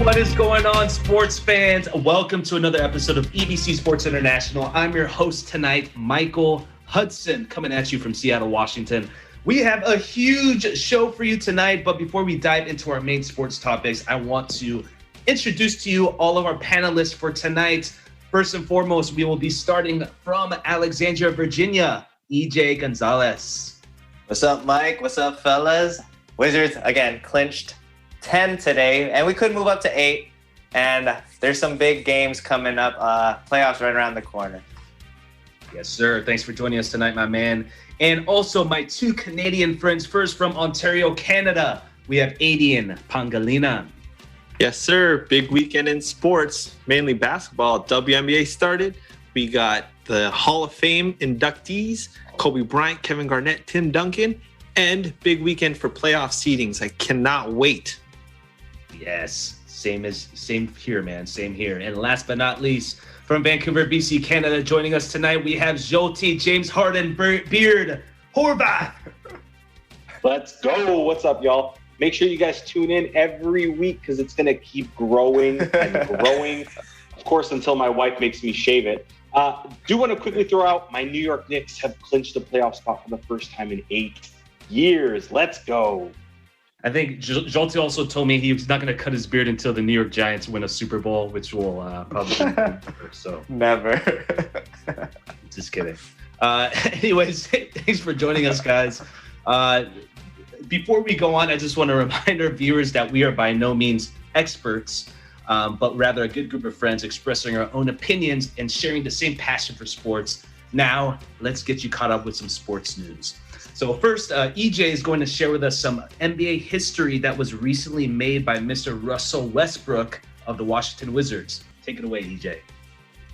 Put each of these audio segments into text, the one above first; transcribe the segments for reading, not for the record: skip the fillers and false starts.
What is going on, sports fans? Welcome to another episode of EBC Sports International. I'm your host tonight, Michael Hudson, coming at you from Seattle, Washington. We have a huge show for you tonight, but before we dive into our main sports topics, I want to introduce to you all of our panelists for tonight. First and foremost, we will be starting from Alexandria, Virginia, EJ Gonzalez. What's up, Mike? What's up, fellas? Wizards, again, clinched 10 today, and we could move up to 8. And there's some big games coming up. Playoffs right around the corner. Yes, sir. Thanks for joining us tonight, my man. And also my two Canadian friends. First from Ontario, Canada, we have Adian Pangalina. Yes, sir. Big weekend in sports, mainly basketball. WNBA started. We got the Hall of Fame inductees, Kobe Bryant, Kevin Garnett, Tim Duncan, and big weekend for playoff seedings. I cannot wait. Yes, same here, man. Same here. And last but not least, from Vancouver, BC, Canada, joining us tonight, we have Jolty, James Harden, Beard, Horvath. Let's go. What's up, y'all? Make sure you guys tune in every week because it's going to keep growing and growing. Of course, until my wife makes me shave it. Do want to quickly throw out my New York Knicks have clinched a playoff spot for the first time in 8 years. Let's go. I think Jolty also told me he's not going to cut his beard until the New York Giants win a Super Bowl, which will probably never. So Never. Just kidding. Anyways, thanks for joining us, guys. Before we go on, I just want to remind our viewers that we are by no means experts, but rather a good group of friends expressing our own opinions and sharing the same passion for sports. Now, let's get you caught up with some sports news. So first, EJ is going to share with us some NBA history that was recently made by Mr. Russell Westbrook of the Washington Wizards. Take it away, EJ.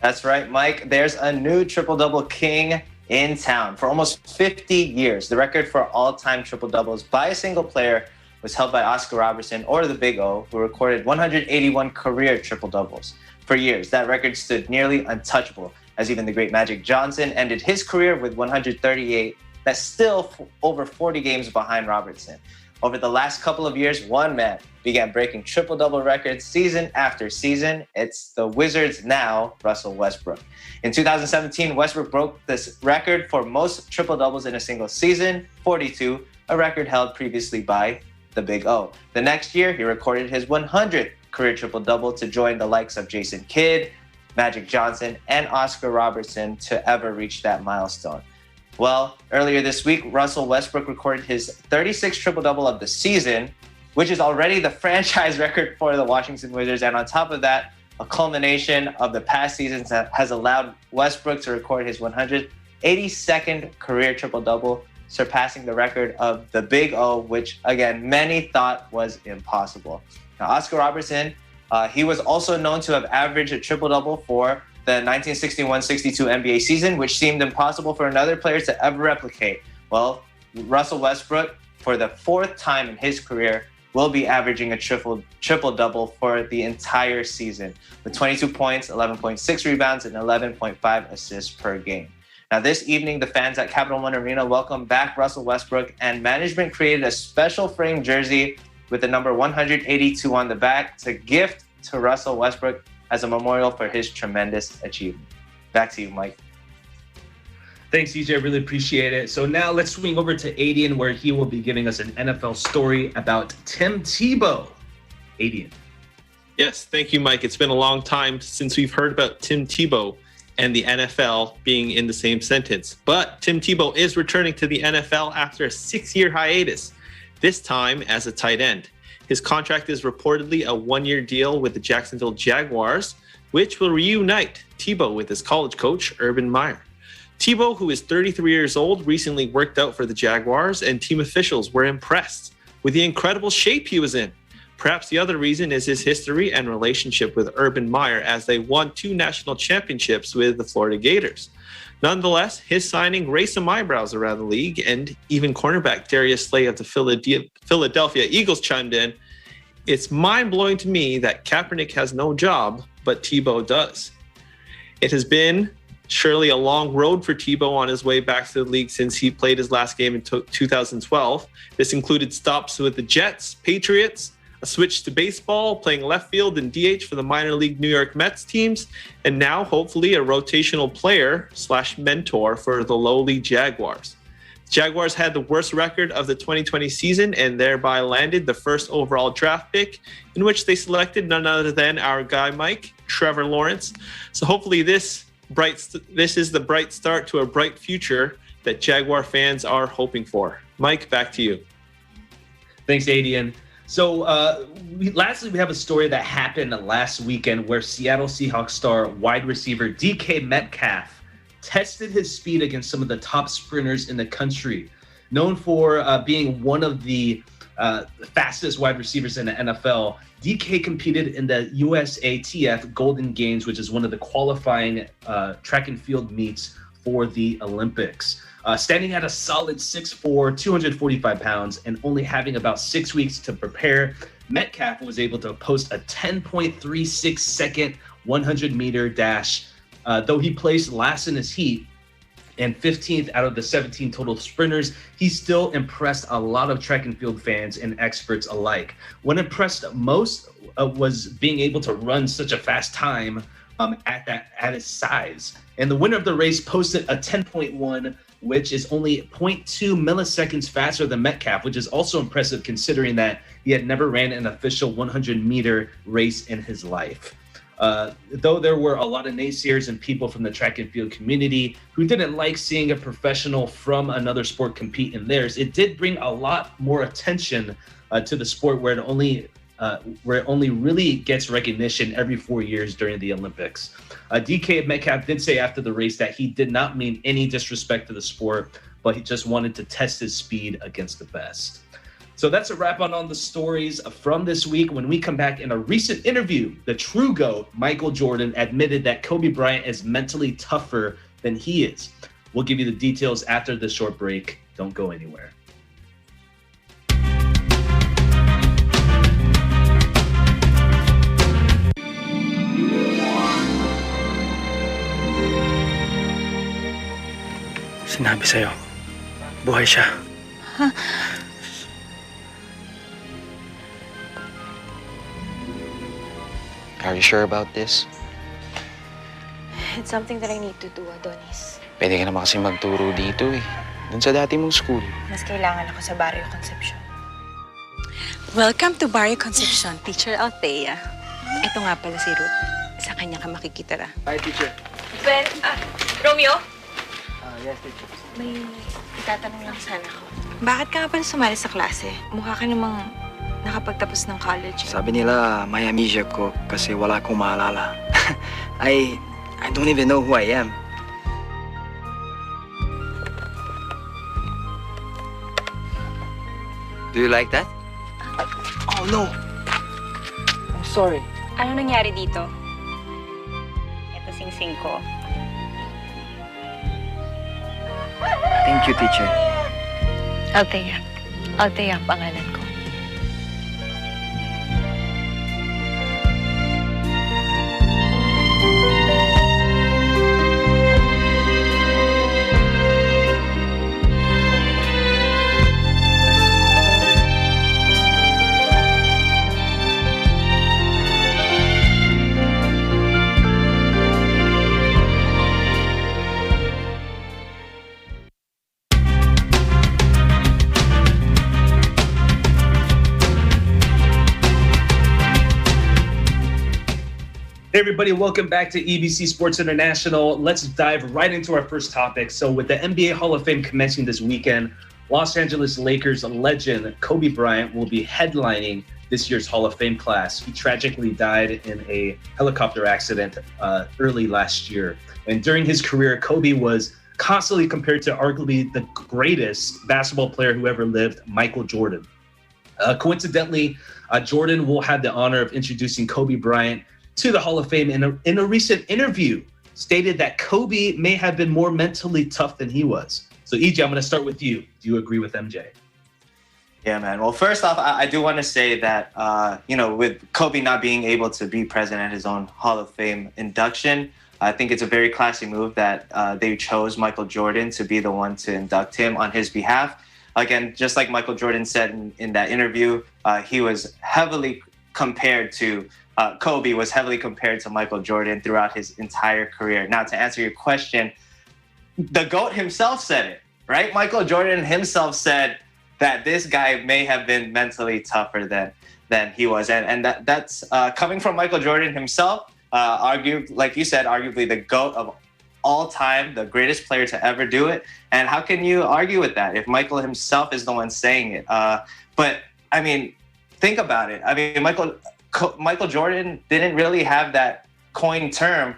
That's right, Mike. There's a new triple-double king in town. For almost 50 years, the record for all-time triple-doubles by a single player was held by Oscar Robertson, or the Big O, who recorded 181 career triple-doubles. For years, that record stood nearly untouchable, as even the great Magic Johnson ended his career with 138. That's still over 40 games behind Robertson. Over the last couple of years, one man began breaking triple-double records season after season. It's the Wizards now, Russell Westbrook. In 2017, Westbrook broke this record for most triple-doubles in a single season, 42, a record held previously by the Big O. The next year, he recorded his 100th career triple-double to join the likes of Jason Kidd, Magic Johnson, and Oscar Robertson to ever reach that milestone. Well, earlier this week, Russell Westbrook recorded his 36th triple-double of the season, which is already the franchise record for the Washington Wizards. And on top of that, a culmination of the past seasons that has allowed Westbrook to record his 182nd career triple-double, surpassing the record of the Big O, which, again, many thought was impossible. Now, Oscar Robertson, he was also known to have averaged a triple-double for the 1961-62 NBA season, which seemed impossible for another player to ever replicate. Well, Russell Westbrook, for the 4th time in his career, will be averaging a triple-double for the entire season, with 22 points, 11.6 rebounds, and 11.5 assists per game. Now, this evening, the fans at Capital One Arena welcomed back Russell Westbrook, and management created a special frame jersey with the number 182 on the back to gift to Russell Westbrook as a memorial for his tremendous achievement. Back to you, Mike. Thanks, EJ. I really appreciate it. So now let's swing over to Adian, where he will be giving us an NFL story about Tim Tebow. Adian. Yes, thank you, Mike. It's been a long time since we've heard about Tim Tebow and the NFL being in the same sentence. But Tim Tebow is returning to the NFL after a 6-year hiatus, this time as a tight end. His contract is reportedly a 1-year deal with the Jacksonville Jaguars, which will reunite Tebow with his college coach, Urban Meyer. Tebow, who is 33 years old, recently worked out for the Jaguars, and team officials were impressed with the incredible shape he was in. Perhaps the other reason is his history and relationship with Urban Meyer, as they won 2 national championships with the Florida Gators. Nonetheless, his signing raised some eyebrows around the league, and even cornerback Darius Slay of the Philadelphia Eagles chimed in. It's mind-blowing to me that Kaepernick has no job, but Tebow does. It has been surely a long road for Tebow on his way back to the league since he played his last game in 2012. This included stops with the Jets, Patriots, a switch to baseball, playing left field and DH for the minor league New York Mets teams, and now hopefully a rotational player / mentor for the lowly Jaguars. Jaguars had the worst record of the 2020 season and thereby landed the first overall draft pick, in which they selected none other than our guy Mike, Trevor Lawrence. So hopefully this is the bright start to a bright future that Jaguar fans are hoping for. Mike, back to you. Thanks, Adian. So lastly, we have a story that happened last weekend where Seattle Seahawks star wide receiver DK Metcalf tested his speed against some of the top sprinters in the country. Known for being one of the fastest wide receivers in the NFL, DK competed in the USATF Golden Games, which is one of the qualifying track and field meets for the Olympics. Standing at a solid 6'4", 245 pounds, and only having about 6 weeks to prepare, Metcalf was able to post a 10.36 second 100-meter dash. Though he placed last in his heat and 15th out of the 17 total sprinters, he still impressed a lot of track and field fans and experts alike. What impressed most was being able to run such a fast time at his size. And the winner of the race posted a 10.1, which is only 0.2 milliseconds faster than Metcalf, which is also impressive considering that he had never ran an official 100-meter race in his life. Though there were a lot of naysayers and people from the track and field community who didn't like seeing a professional from another sport compete in theirs, it did bring a lot more attention to the sport where it only really gets recognition every 4 years during the Olympics. DK Metcalf did say after the race that he did not mean any disrespect to the sport, but he just wanted to test his speed against the best. So that's a wrap on the stories from this week. When we come back, in a recent interview, the true GOAT, Michael Jordan, admitted that Kobe Bryant is mentally tougher than he is. We'll give you the details after this short break. Don't go anywhere. Sinabi sa'yo, buhay siya. Huh? Are you sure about this? It's something that I need to do, Adonis. Pwede ka naman kasi magturo dito eh. Dun sa dati mong school. Mas kailangan ako sa Barrio Concepcion. Welcome to Barrio Concepcion, Teacher Althea. Ito nga pala si Ruth. Sa kanya ka makikitira. Hi, teacher. Ben, Romeo? Yes, teacher. May itatanong lang sana ako. Bakit ka nga pala sumali sa klase? Mukha ka namang nakapagtapos ng college. Sabi nila, may amnesia ko kasi wala akong maalala. I don't even know who I am. Do you like that? Oh, no. I'm sorry. Ano nangyari dito? Ito sing-sing ko. Thank you, teacher. Althea. Althea ang pangalan ko. Hey everybody, welcome back to EBC Sports International. Let's dive right into our first topic. So with the NBA Hall of Fame commencing this weekend, Los Angeles Lakers legend Kobe Bryant will be headlining this year's Hall of Fame class. He tragically died in a helicopter accident early last year. And during his career, Kobe was constantly compared to arguably the greatest basketball player who ever lived, Michael Jordan. Coincidentally, Jordan will have the honor of introducing Kobe Bryant to the Hall of Fame in a recent interview, stated that Kobe may have been more mentally tough than he was. So EJ, I'm going to start with you. Do you agree with MJ? Yeah, man. Well, first off, I do want to say that, with Kobe not being able to be present at his own Hall of Fame induction, I think it's a very classy move that they chose Michael Jordan to be the one to induct him on his behalf. again, just like Michael Jordan said in that interview, he was heavily compared to Kobe was heavily compared to Michael Jordan throughout his entire career. Now, to answer your question, the GOAT himself said it, right? Michael Jordan himself said that this guy may have been mentally tougher than he was. And that's coming from Michael Jordan himself, like you said, arguably the GOAT of all time, the greatest player to ever do it. And how can you argue with that if Michael himself is the one saying it? But I mean, think about it. I mean, Michael Jordan didn't really have that coined term,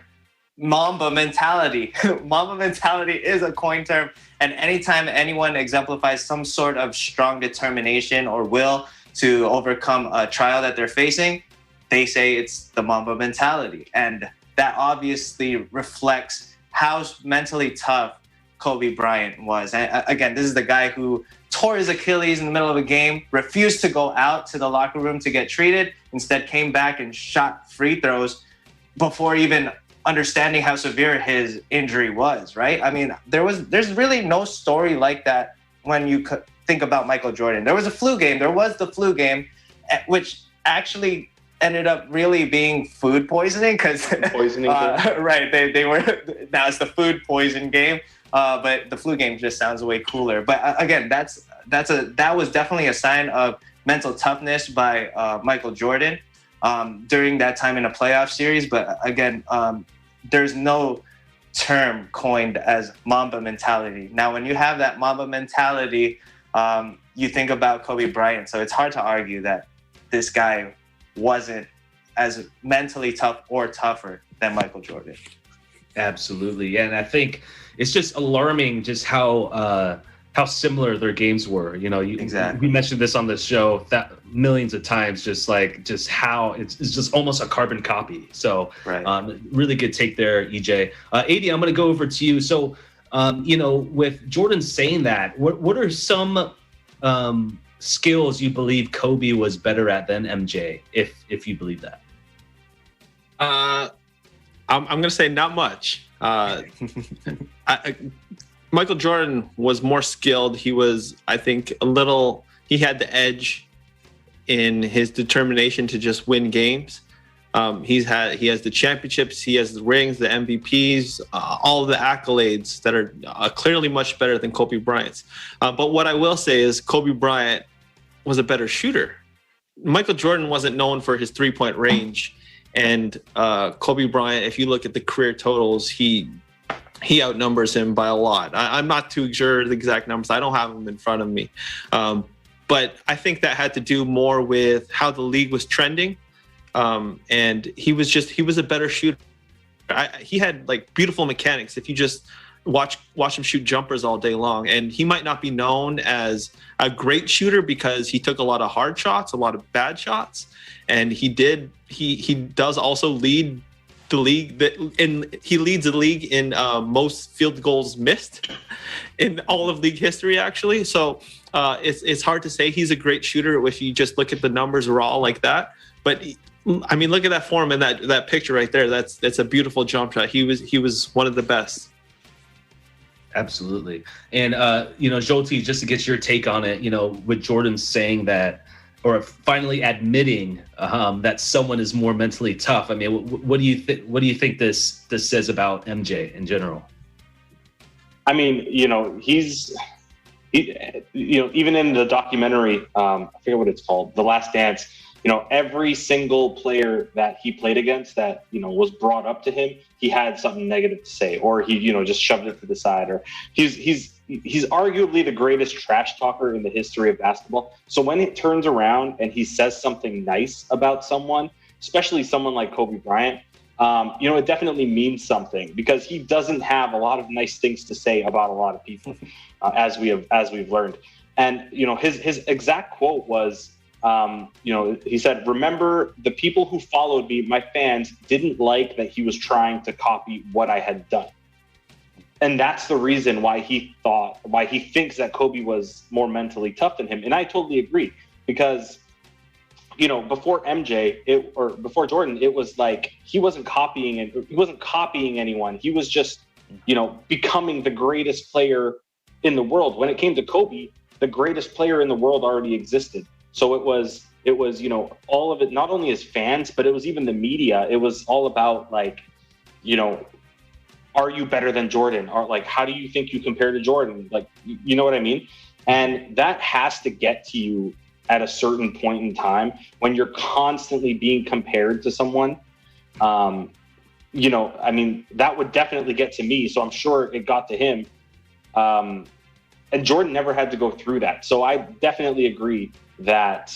Mamba mentality. Mamba mentality is a coined term. And anytime anyone exemplifies some sort of strong determination or will to overcome a trial that they're facing, they say it's the Mamba mentality. And that obviously reflects how mentally tough Kobe Bryant was. And again, this is the guy who tore his Achilles in the middle of a game, refused to go out to the locker room to get treated, instead came back and shot free throws before even understanding how severe his injury was, right? I mean, there's really no story like that when you think about Michael Jordan. There was the flu game, which actually ended up really being food poisoning because right, they were, now it's the food poison game, but the flu game just sounds way cooler. But again, that was definitely a sign of mental toughness by Michael Jordan during that time in a playoff series. But again, there's no term coined as Mamba mentality. Now, when you have that Mamba mentality, you think about Kobe Bryant. So it's hard to argue that this guy wasn't as mentally tough or tougher than Michael Jordan. Absolutely. Yeah. And I think it's just alarming just how similar their games were. You know, Exactly. We mentioned this on the show that millions of times, just how it's just almost a carbon copy. So Right. Really good take there, EJ. AD, I'm going to go over to you. So, with Jordan saying that, what are some skills you believe Kobe was better at than MJ, if you believe that? I'm going to say not much. Michael Jordan was more skilled. He was, I think, he had the edge in his determination to just win games. He has the championships, he has the rings, the MVPs, all of the accolades that are clearly much better than Kobe Bryant's. But what I will say is Kobe Bryant was a better shooter. Michael Jordan wasn't known for his three-point range. And Kobe Bryant, if you look at the career totals, he outnumbers him by a lot. I'm not too sure the exact numbers. I don't have them in front of me. But I think that had to do more with how the league was trending. And he was a better shooter. He had like beautiful mechanics. If you just watch him shoot jumpers all day long, and he might not be known as a great shooter because he took a lot of hard shots, a lot of bad shots. And he does also lead the league he leads the league in most field goals missed in all of league history, actually. So it's hard to say he's a great shooter if you just look at the numbers raw like that. But I mean, look at that form and that picture right there. That's a beautiful jump shot. He was one of the best. Absolutely. And Joti, just to get your take on it, with Jordan saying that, or finally admitting that someone is more mentally tough. I mean, what do you think this says about MJ in general? I mean, even in the documentary, I forget what it's called, The Last Dance. Every single player that he played against that was brought up to him, he had something negative to say, or he just shoved it to the side, or he's arguably the greatest trash talker in the history of basketball. So when it turns around and he says something nice about someone, especially someone like Kobe Bryant, it definitely means something, because he doesn't have a lot of nice things to say about a lot of people, as we've learned. And his exact quote was, he said, "Remember, the people who followed me, my fans, didn't like that he was trying to copy what I had done." And that's the reason why he thinks that Kobe was more mentally tough than him. And I totally agree, because, before MJ before Jordan, it was like he wasn't copying anyone. He was just, becoming the greatest player in the world. When it came to Kobe, the greatest player in the world already existed. So it was, you know, all of it, not only as fans, but it was even the media. It was all about like, you know, are you better than Jordan? Or like, how do you think you compare to Jordan? Like, you know what I mean? And that has to get to you at a certain point in time when you're constantly being compared to someone. You know, I mean, that would definitely get to me. So I'm sure it got to him. And Jordan never had to go through that. So I definitely agree that,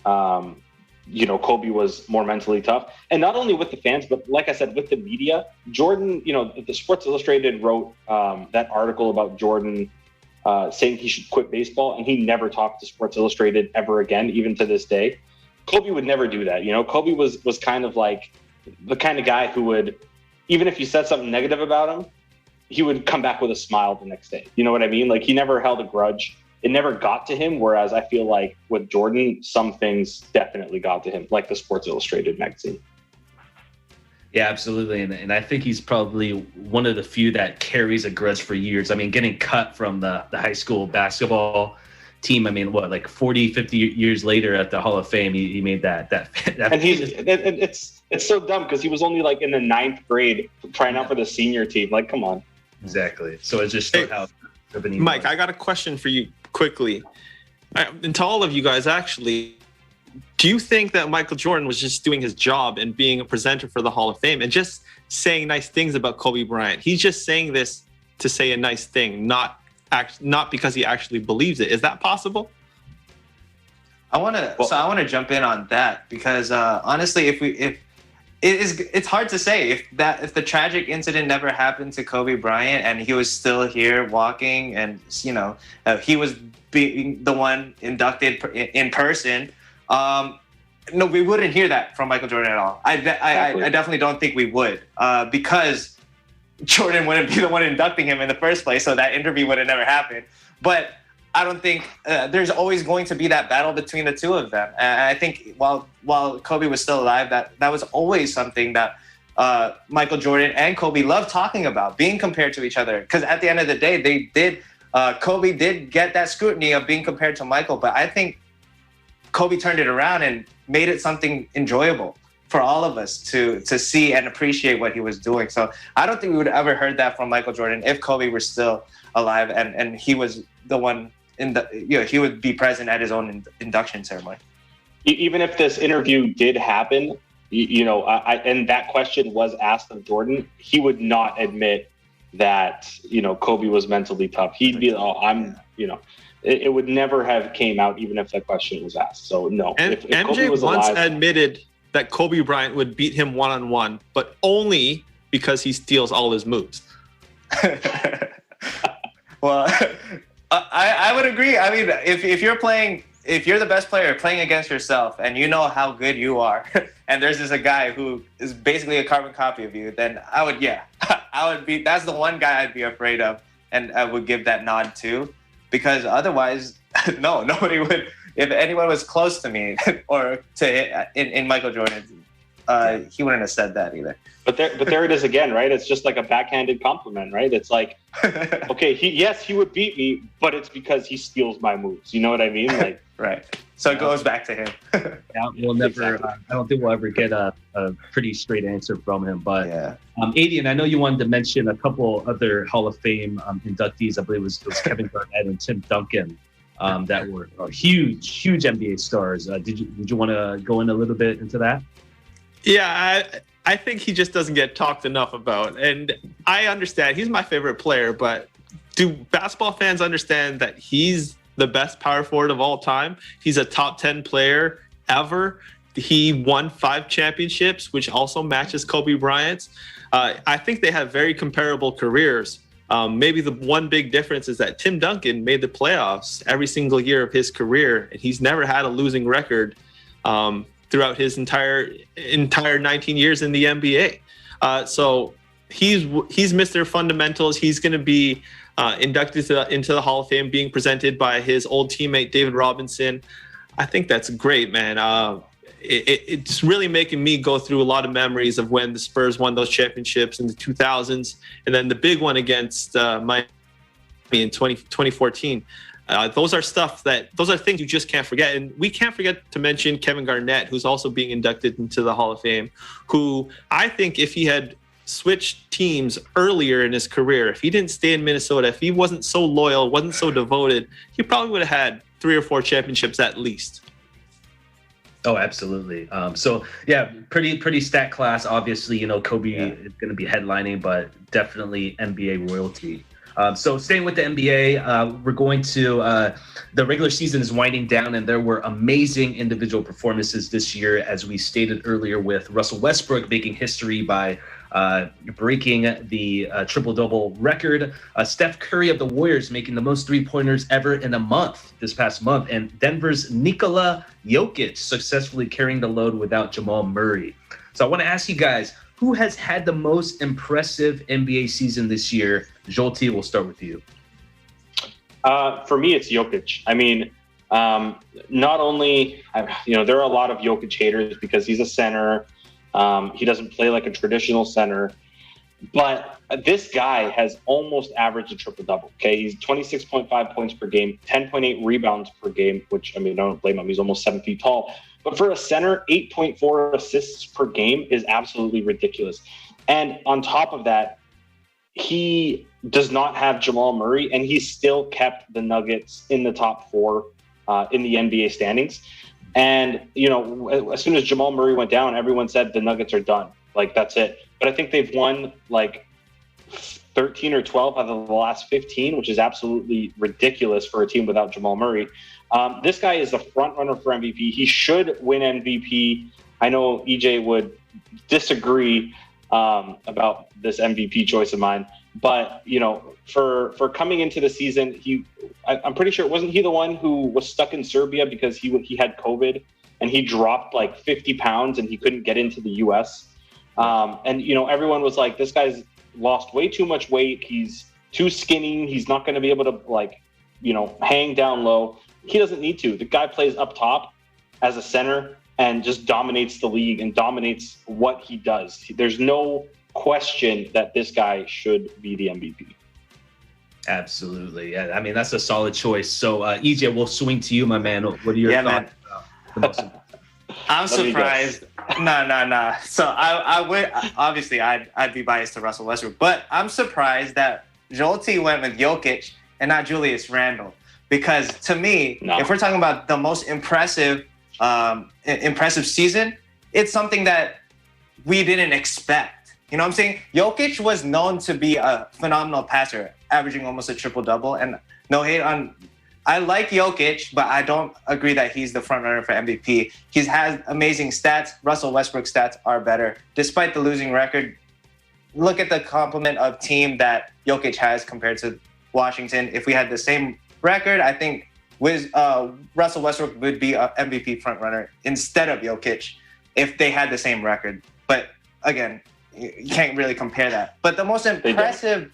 you know, Kobe was more mentally tough. And not only with the fans, but like I said, with the media. Jordan, you know, the Sports Illustrated wrote that article about Jordan saying he should quit baseball, and he never talked to Sports Illustrated ever again, even to this day. Kobe would never do that. You know, Kobe was kind of like the kind of guy who would, even if you said something negative about him, he would come back with a smile the next day. You know what I mean? Like, he never held a grudge. It never got to him. Whereas I feel like with Jordan, some things definitely got to him, like the Sports Illustrated magazine. Yeah, absolutely. And I think he's probably one of the few that carries a grudge for years. I mean, getting cut from the high school basketball team, I mean, what, like 40, 50 years later at the Hall of Fame, he made that and it's so dumb because he was only like in the 9th grade trying out for the senior team. Like, come on. Exactly. So it just showed how Mike, I got a question for you quickly. And to all of you guys, actually, do you think that Michael Jordan was just doing his job and being a presenter for the Hall of Fame and just saying nice things about Kobe Bryant? He's just saying this to say a nice thing, not because he actually believes it. Is that possible? I want to jump in on that because honestly, it's hard to say if the tragic incident never happened to Kobe Bryant and he was still here walking and, you know, he was being the one inducted in person. No, we wouldn't hear that from Michael Jordan at all. I definitely don't think we would because Jordan wouldn't be the one inducting him in the first place, so that interview would have never happened. But I don't think there's always going to be that battle between the two of them. And I think while Kobe was still alive, that was always something that Michael Jordan and Kobe loved talking about, being compared to each other. Because at the end of the day, Kobe did get that scrutiny of being compared to Michael, but I think Kobe turned it around and made it something enjoyable for all of us to see and appreciate what he was doing. So I don't think we would have ever heard that from Michael Jordan if Kobe were still alive and he was the one he would be present at his own induction ceremony. Even if this interview did happen, you know, and that question was asked of Jordan, he would not admit that, you know, Kobe was mentally tough. He'd be, you know, it would never have came out even if that question was asked. So no. If MJ Kobe was once alive, admitted that Kobe Bryant would beat him one-on-one, but only because he steals all his moves. Well, I would agree. I mean, if you're the best player playing against yourself and you know how good you are, and there's just a guy who is basically a carbon copy of you, then I would be, that's the one guy I'd be afraid of and I would give that nod to, because otherwise, no, nobody would, if anyone was close to me or in Michael Jordan, he wouldn't have said that either. But there it is again, right? It's just like a backhanded compliment, right? It's like, okay, he would beat me, but it's because he steals my moves. You know what I mean? Like, right. So it goes back to him. Yeah, we'll never. Exactly. I don't think we'll ever get a pretty straight answer from him. But yeah. Adian, I know you wanted to mention a couple other Hall of Fame inductees. I believe it was Kevin Garnett and Tim Duncan that were huge NBA stars. Did you want to go in a little bit into that? Yeah, I think he just doesn't get talked enough about. And I understand he's my favorite player, but do basketball fans understand that he's the best power forward of all time? He's a top 10 player ever. He won 5 championships, which also matches Kobe Bryant's. I think they have very comparable careers. Maybe the one big difference is that Tim Duncan made the playoffs every single year of his career, and he's never had a losing record throughout his entire 19 years in the NBA. So he's Mr. Fundamentals. He's going to be inducted into the Hall of Fame, being presented by his old teammate David Robinson. I think that's great, man. It's really making me go through a lot of memories of when the Spurs won those championships in the 2000s, and then the big one against Miami in 2014. Those are things you just can't forget. And we can't forget to mention Kevin Garnett, who's also being inducted into the Hall of Fame, who I think if he had switched teams earlier in his career, if he didn't stay in Minnesota, if he wasn't so loyal, wasn't so devoted, he probably would have had 3 or 4 championships at least. Oh, absolutely. So yeah, pretty stat class. Obviously, Kobe is going to be headlining, but definitely NBA royalty. So staying with the NBA, we're going to the regular season is winding down, and there were amazing individual performances this year, as we stated earlier, with Russell Westbrook making history by breaking the triple-double record. Steph Curry of the Warriors making the most three-pointers ever in a month this past month. And Denver's Nikola Jokic successfully carrying the load without Jamal Murray. So I want to ask you guys, who has had the most impressive NBA season this year? Joel T, we'll start with you. For me, it's Jokic. I mean, not only, there are a lot of Jokic haters because he's a center. He doesn't play like a traditional center, but this guy has almost averaged a triple-double. Okay, he's 26.5 points per game, 10.8 rebounds per game, which, I don't blame him. He's almost 7 feet tall. But for a center, 8.4 assists per game is absolutely ridiculous. And on top of that, he does not have Jamal Murray, and he still kept the Nuggets in the top 4 in the NBA standings. And, as soon as Jamal Murray went down, everyone said the Nuggets are done. Like, that's it. But I think they've won, 13 or 12 out of the last 15, which is absolutely ridiculous for a team without Jamal Murray. This guy is the front runner for MVP. He should win MVP. I know EJ would disagree about this MVP choice of mine. But, for coming into the season, I'm pretty sure, wasn't he the one who was stuck in Serbia because he had COVID and he dropped 50 pounds and he couldn't get into the US? And, everyone was like, this guy's lost way too much weight. He's too skinny. He's not going to be able to, hang down low. He doesn't need to. The guy plays up top as a center and just dominates the league and dominates what he does. There's no question that this guy should be the MVP. Absolutely. Yeah, that's a solid choice. So EJ, we'll swing to you, my man. What are your thoughts about the most? I'm surprised. No. So I would, obviously I'd be biased to Russell Westbrook, but I'm surprised that Joel T went with Jokic and not Julius Randle, because to me, if we're talking about the most impressive season, it's something that we didn't expect. You know what I'm saying? Jokic was known to be a phenomenal passer, averaging almost a triple-double. And no hate on... I like Jokic, but I don't agree that he's the front runner for MVP. He's had amazing stats. Russell Westbrook's stats are better. Despite the losing record, look at the complement of team that Jokic has compared to Washington. If we had the same record, I think Russell Westbrook would be an MVP front runner instead of Jokic if they had the same record. But again, you can't really compare that. But the most impressive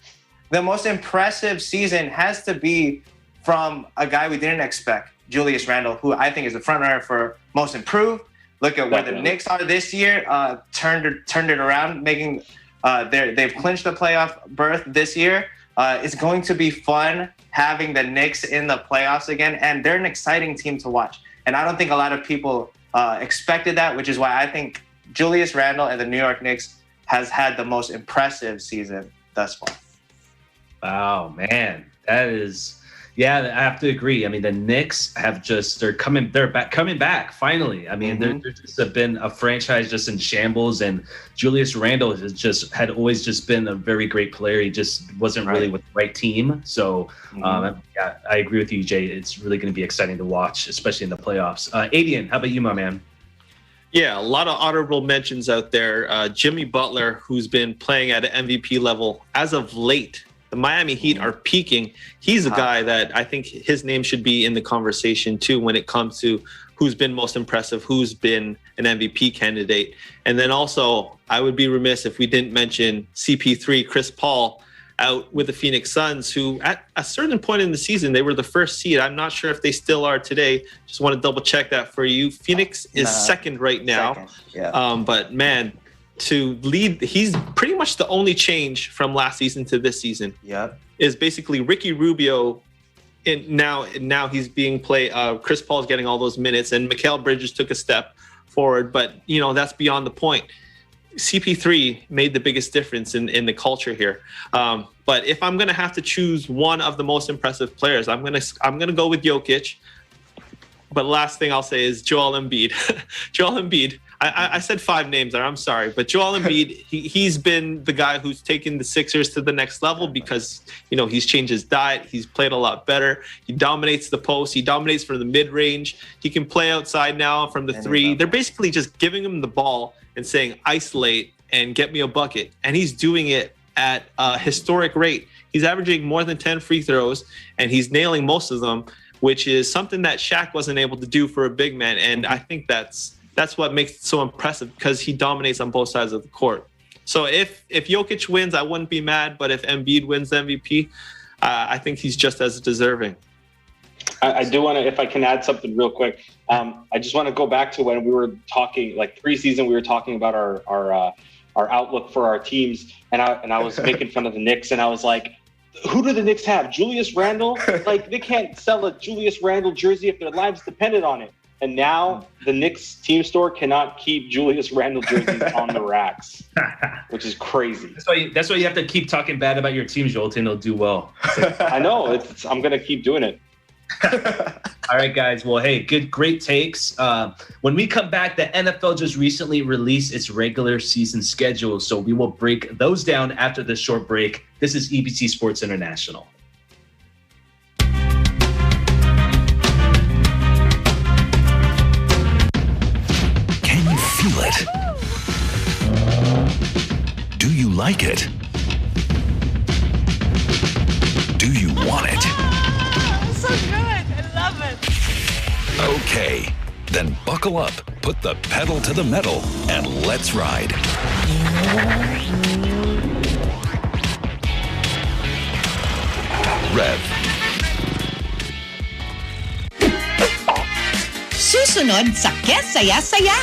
season has to be from a guy we didn't expect, Julius Randle, who I think is the front runner for most improved. Look at where the Knicks are this year, turned it around, making they've clinched the playoff berth this year. It's going to be fun having the Knicks in the playoffs again, and they're an exciting team to watch. And I don't think a lot of people expected that, which is why I think Julius Randle and the New York Knicks has had the most impressive season thus far. Wow, man, that is, I have to agree. The Knicks they're coming back finally. They're just have been a franchise just in shambles, and Julius Randle had always just been a very great player. He just wasn't really with the right team. So I agree with you, Jay. It's really going to be exciting to watch, especially in the playoffs. Adian, how about you, my man? Yeah, a lot of honorable mentions out there. Jimmy Butler, who's been playing at an MVP level as of late. The Miami Heat are peaking. He's a guy that I think his name should be in the conversation too when it comes to who's been most impressive, who's been an MVP candidate. And then also, I would be remiss if we didn't mention CP3, Chris Paul, out with the Phoenix Suns, who at a certain point in the season, they were the first seed. I'm not sure if they still are today. Just want to double check that for you. Phoenix is second right now. Yeah. But man, to lead, he's pretty much the only change from last season to this season. Yep. Is basically Ricky Rubio now he's being played. Chris Paul's getting all those minutes, and Mikal Bridges took a step forward. But that's beyond the point. CP3 made the biggest difference in the culture here. But if I'm gonna have to choose one of the most impressive players, I'm gonna go with Jokic. But last thing I'll say is Joel Embiid. Joel Embiid. I said 5 names there. I'm sorry, but Joel Embiid, he's been the guy who's taken the Sixers to the next level because he's changed his diet. He's played a lot better. He dominates the post. He dominates from the mid range. He can play outside now from the 3. They're basically just giving him the ball and saying isolate and get me a bucket, and he's doing it at a historic rate. He's averaging more than 10 free throws, and he's nailing most of them, which is something that Shaq wasn't able to do for a big man. And I think that's what makes it so impressive because he dominates on both sides of the court. So if Jokic wins, I wouldn't be mad. But if Embiid wins the MVP, I think he's just as deserving. I do want to, if I can add something real quick. I just want to go back to when we were talking, like preseason, we were talking about our outlook for our teams, and I was making fun of the Knicks, and I was like, who do the Knicks have? Julius Randle? Like, they can't sell a Julius Randle jersey if their lives depended on it. And now the Knicks team store cannot keep Julius Randle jerseys on the racks, which is crazy. That's why you have to keep talking bad about your team, Joel, and they'll do well. I know. I'm going to keep doing it. All right, guys. Well, hey, great takes. When we come back, the NFL just recently released its regular season schedule, so we will break those down after this short break. This is EBC Sports International. Can you feel it? Do you like it? Do you want it? So good. I love it. Okay, then buckle up, put the pedal to the metal, and let's ride. Rev. Susunod sa Kesaya-saya.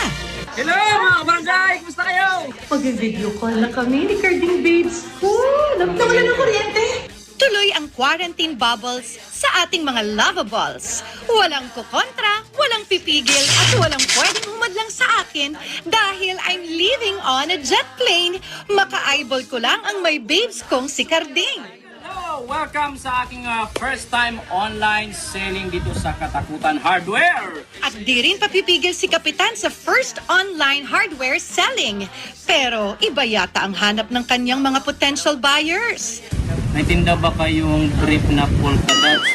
Hello mga barangay! Kumusta kayo? Mag-video call na kami ni Carding Babes ko. Nawalan ng kuryente. Tuloy ang quarantine bubbles sa ating mga lovables. Walang kukontra, walang pipigil, at walang pwedeng humadlang sa akin dahil I'm living on a jet plane. Maka-eyeball ko lang ang may babes kong si Carding. Hello! Welcome sa aking first time online selling dito sa Katakutan Hardware. At di rin papipigil si Kapitan sa first online hardware selling. Pero iba yata ang hanap ng kanyang mga potential buyers. May tinda ba kayong brief na polka dots?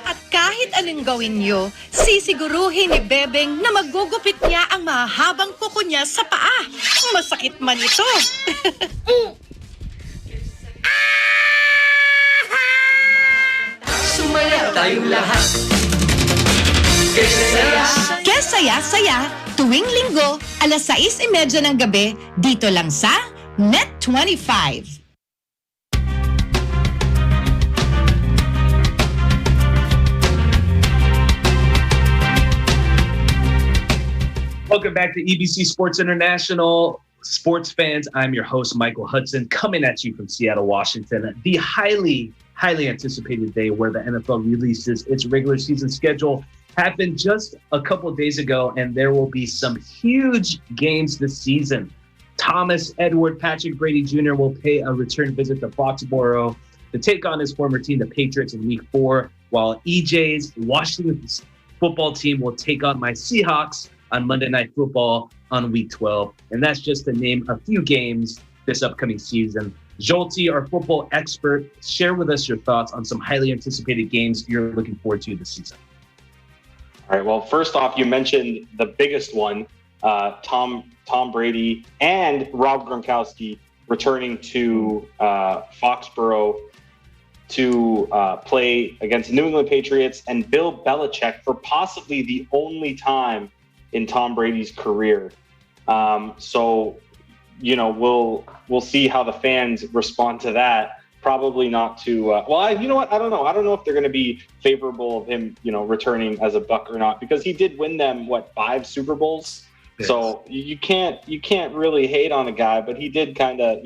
At kahit anong gawin nyo, sisiguruhin ni Bebeng na magugupit niya ang mahabang kuko niya sa paa. Masakit man ito. Sumaya tayong lahat. Kesaya-saya, tuwing linggo, 6:30 ng gabi, dito lang sa Net 25. Welcome back to EBC Sports International. Sports fans, I'm your host, Michael Hudson, coming at you from Seattle, Washington. The highly anticipated day where the NFL releases its regular season schedule happened just a couple of days ago, and there will be some huge games this season. Thomas Edward Patrick Brady Jr. will pay a return visit to Foxborough to take on his former team, the Patriots, in Week 4, while EJ's Washington football team will take on my Seahawks on Monday Night Football on Week 12. And that's just to name a few games this upcoming season. Jolty, our football expert, share with us your thoughts on some highly anticipated games you're looking forward to this season. All right. Well, first off, you mentioned the biggest one, Tom Brady and Rob Gronkowski returning to Foxborough to play against the New England Patriots and Bill Belichick for possibly the only time in Tom Brady's career. So, we'll see how the fans respond to that. Probably not too you know what? I don't know. I don't know if they're going to be favorable of him, returning as a Buck or not, because he did win them 5 Super Bowls. Yes. So you can't really hate on a guy, but he did kind of,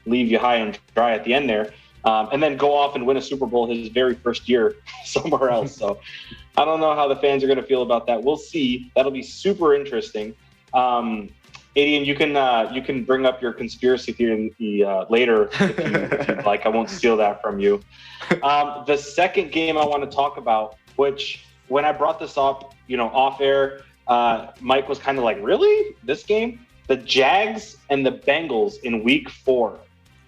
leave you high and dry at the end there. and then go off and win a Super Bowl his very first year somewhere else. So I don't know how the fans are going to feel about that. We'll see. That'll be super interesting. Adian, you can bring up your conspiracy theory later if you'd like. I won't steal that from you. The second game I want to talk about, which when I brought this up, off air, Mike was kind of like, really? This game? The Jags and the Bengals in week 4.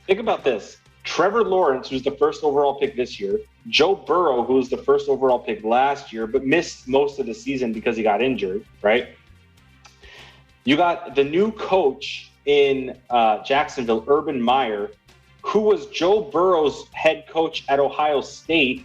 Think about this. Trevor Lawrence, who's the first overall pick this year, Joe Burrow, who was the first overall pick last year, but missed most of the season because he got injured, right? You got the new coach in Jacksonville, Urban Meyer, who was Joe Burrow's head coach at Ohio State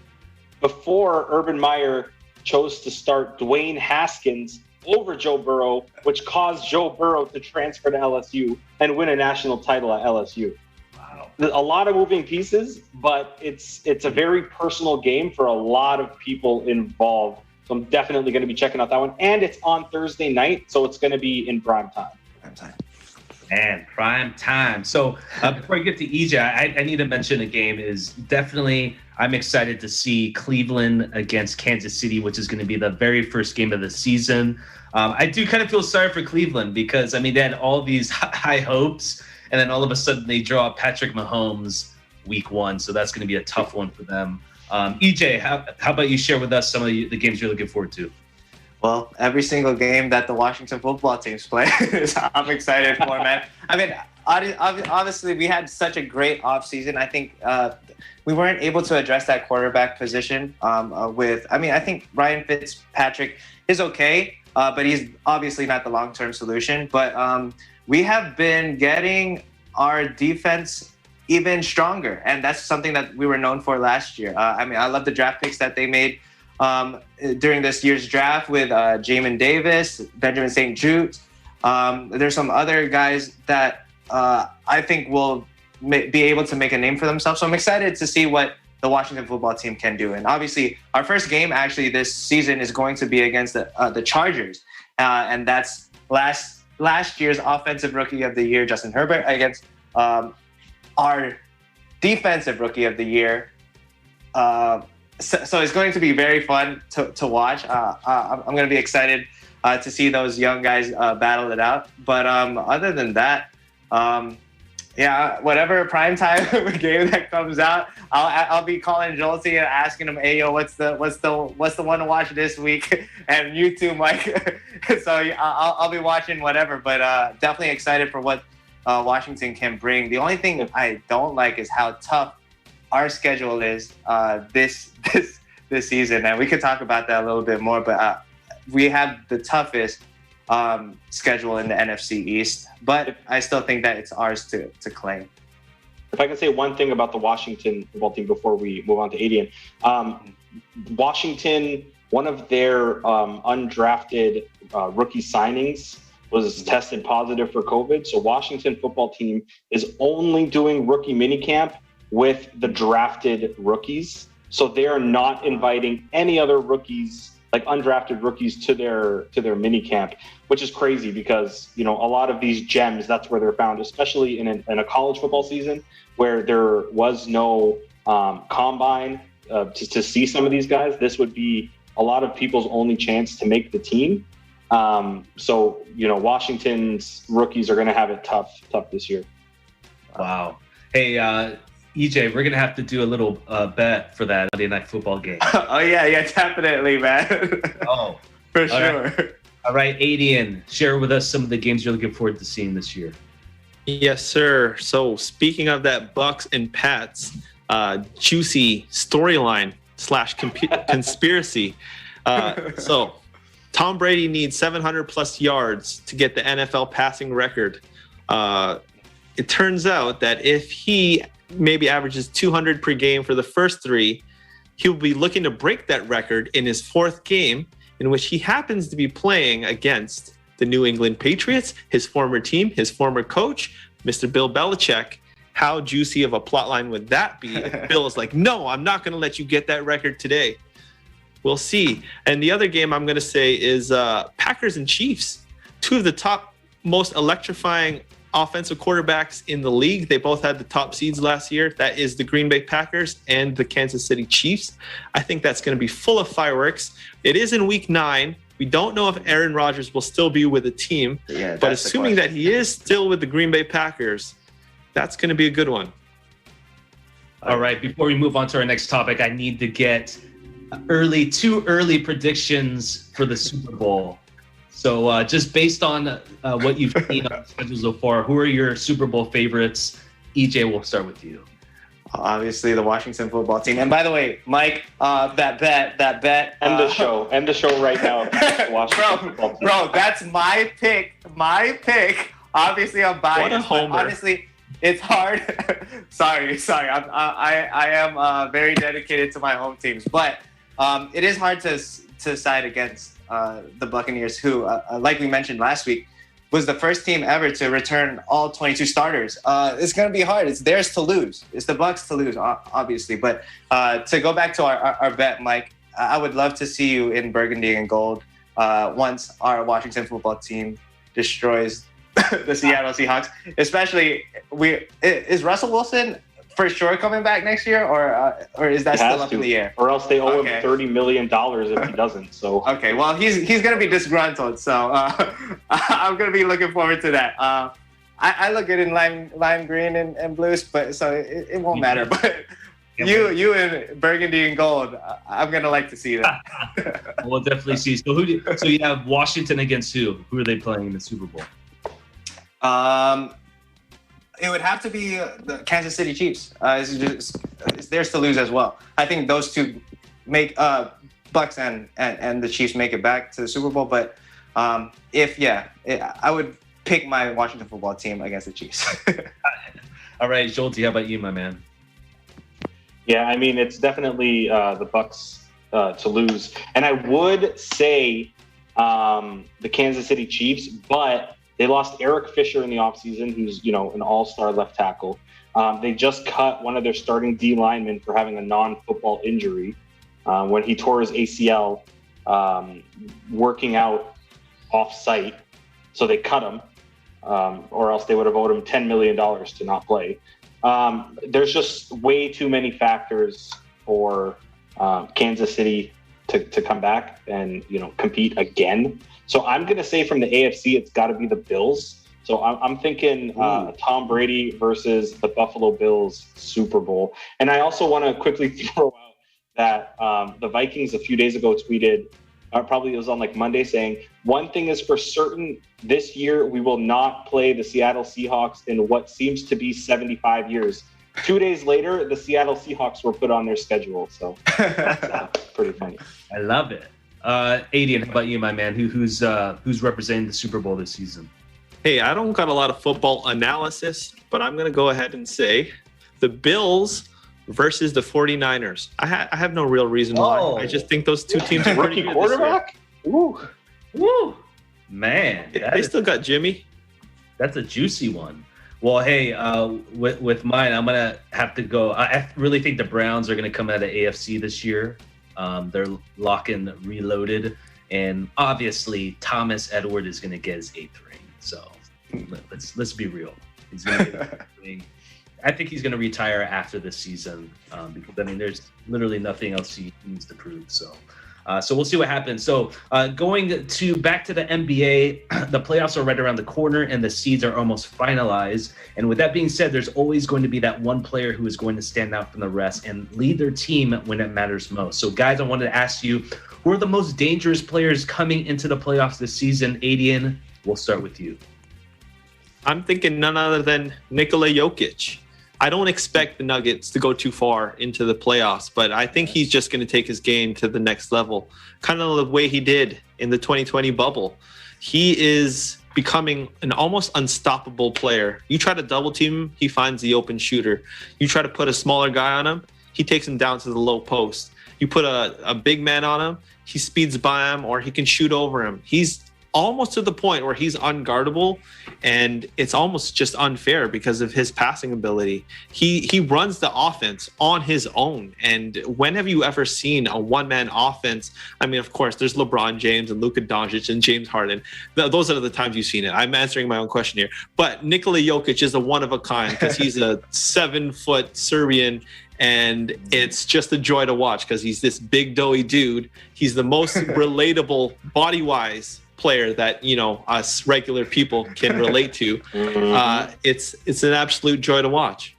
before Urban Meyer chose to start Dwayne Haskins over Joe Burrow, which caused Joe Burrow to transfer to LSU and win a national title at LSU. Wow. A lot of moving pieces, but it's a very personal game for a lot of people involved. So I'm definitely going to be checking out that one. And it's on Thursday night, so it's going to be in prime time. And prime time. So before I get to EJ, I need to mention a game is definitely I'm excited to see Cleveland against Kansas City, which is going to be the very first game of the season. I do kind of feel sorry for Cleveland because, they had all these high hopes, and then all of a sudden they draw Patrick Mahomes week 1. So that's going to be a tough one for them. EJ, how about you share with us some of the games you're looking forward to? Well, every single game that the Washington football teams play, I'm excited for, man. Obviously, we had such a great offseason. I think we weren't able to address that quarterback position I think Ryan Fitzpatrick is okay, but he's obviously not the long-term solution. But we have been getting our defense even stronger, and that's something that we were known for last year. I love the draft picks that they made during this year's draft with Jamin Davis, Benjamin St. Juste. There's some other guys that I think will be able to make a name for themselves. So I'm excited to see what the Washington football team can do. And obviously, our first game actually this season is going to be against the Chargers, and that's last year's Offensive Rookie of the Year, Justin Herbert, against our Defensive Rookie of the Year. So it's going to be very fun to watch. I'm going to be excited to see those young guys battle it out. But other than that, whatever primetime game that comes out, I'll be calling Jolte and asking him, "Hey, yo, what's the one to watch this week?" And you too, Mike. So I'll be watching whatever. But definitely excited for what Washington can bring. The only thing I don't like is how tough our schedule is this season, and we could talk about that a little bit more. But we have the toughest schedule in the NFC East, but I still think that it's ours to claim. If I can say one thing about the Washington football team before we move on to Adian, Washington, one of their undrafted rookie signings was tested positive for COVID. So Washington football team is only doing rookie minicamp with the drafted rookies. So they are not inviting any other rookies, like undrafted rookies, to their mini camp, which is crazy because, a lot of these gems, that's where they're found, especially in a college football season where there was no combine to see some of these guys. This would be a lot of people's only chance to make the team. So, Washington's rookies are going to have it tough this year. Wow. Hey, EJ, we're going to have to do a little bet for that Monday Night Football game. Oh, yeah, definitely, man. Oh, for sure. Right. All right, Adian, share with us some of the games you're looking forward to seeing this year. Yes, sir. So speaking of that Bucks and Pats, juicy storyline / conspiracy. So Tom Brady needs 700 plus yards to get the NFL passing record. It turns out that if he maybe averages 200 per game for the first 3, he'll be looking to break that record in his 4th game, in which he happens to be playing against the New England Patriots, his former team, his former coach, Mr. Bill Belichick. How juicy of a plot line would that be if Bill is like, "No, I'm not going to let you get that record today"? We'll see. And the other game I'm going to say is Packers and Chiefs, 2 of the top most electrifying offensive quarterbacks in the league. They both had the top seeds last year. That is the Green Bay Packers and the Kansas City Chiefs. I think that's going to be full of fireworks. It is in week 9. We don't know if Aaron Rodgers will still be with the team, but assuming that he is still with the Green Bay Packers, that's going to be a good one. All right, before we move on to our next topic, I need to get two early predictions for the Super Bowl. So just based on what you've seen on the schedule so far, who are your Super Bowl favorites? EJ, we'll start with you. Obviously, the Washington football team. And by the way, Mike, that bet. End the show. End the show right now. Bro, that's my pick. Obviously, I'm biased. What a homer. Honestly, it's hard. sorry. I am very dedicated to my home teams, but it is hard to side against the Buccaneers, who, like we mentioned last week, was the first team ever to return all 22 starters. It's going to be hard. It's theirs to lose. It's the Bucs to lose, obviously. But to go back to our bet, Mike, I would love to see you in burgundy and gold once our Washington football team destroys the Seattle Seahawks. Especially, is Russell Wilson for sure coming back next year, or is that still up in the air? Or else they owe him $30 million if he doesn't. So okay, well he's gonna be disgruntled. So I'm gonna be looking forward to that. I look good in lime green and blues, but so it won't matter. But you in burgundy and gold, I'm gonna like to see that. We'll definitely see. So so you have Washington against who? Who are they playing in the Super Bowl? It would have to be the Kansas City Chiefs. It's theirs to lose as well. I think those two make Bucks and the Chiefs make it back to the Super Bowl. But I would pick my Washington football team against the Chiefs. All right, Jolte, how about you, my man? Yeah, I mean, it's definitely the Bucks to lose. And I would say the Kansas City Chiefs, but they lost Eric Fisher in the offseason, who's, an all-star left tackle. They just cut one of their starting D linemen for having a non-football injury when he tore his ACL working out off-site. So they cut him, or else they would have owed him $10 million to not play. There's just way too many factors for Kansas City to come back and, compete again. So I'm going to say from the AFC, it's got to be the Bills. So I'm thinking Tom Brady versus the Buffalo Bills Super Bowl. And I also want to quickly throw out that the Vikings a few days ago tweeted, probably it was on like Monday, saying, one thing is for certain, this year we will not play the Seattle Seahawks in what seems to be 75 years. 2 days later, the Seattle Seahawks were put on their schedule. So that's pretty funny. I love it. Adian, how about you, my man? Who's representing the Super Bowl this season? Hey, I don't got a lot of football analysis, but I'm going to go ahead and say the Bills versus the 49ers. I have no real reason why. I just think those two teams are pretty good. Quarterback? Woo. Man. They still got Jimmy. That's a juicy one. Well, hey, with mine, I'm going to have to go. I really think the Browns are going to come out of AFC this year. They're locking reloaded, and obviously Thomas Edward is going to get his 8th ring. So let's be real. He's going to get his 8th ring. I think he's going to retire after this season because there's literally nothing else he needs to prove. So we'll see what happens. So going back to the NBA, the playoffs are right around the corner and the seeds are almost finalized. And with that being said, there's always going to be that one player who is going to stand out from the rest and lead their team when it matters most. So guys, I wanted to ask you, who are the most dangerous players coming into the playoffs this season? Adian, we'll start with you. I'm thinking none other than Nikola Jokic. I don't expect the Nuggets to go too far into the playoffs, but I think he's just going to take his game to the next level, kind of the way he did in the 2020 bubble. He is becoming an almost unstoppable player. You try to double team him, he finds the open shooter. You try to put a smaller guy on him, he takes him down to the low post. You put a big man on him, he speeds by him or he can shoot over him. He's almost to the point where he's unguardable, and it's almost just unfair because of his passing ability. He runs the offense on his own. And when have you ever seen a one-man offense? I mean, of course, there's LeBron James and Luka Doncic and James Harden. Those are the times you've seen it. I'm answering my own question here. But Nikola Jokic is a one-of-a-kind because he's a 7-foot Serbian, and it's just a joy to watch because he's this big, doughy dude. He's the most relatable body-wise player that, you know, us regular people can relate to. It's an absolute joy to watch.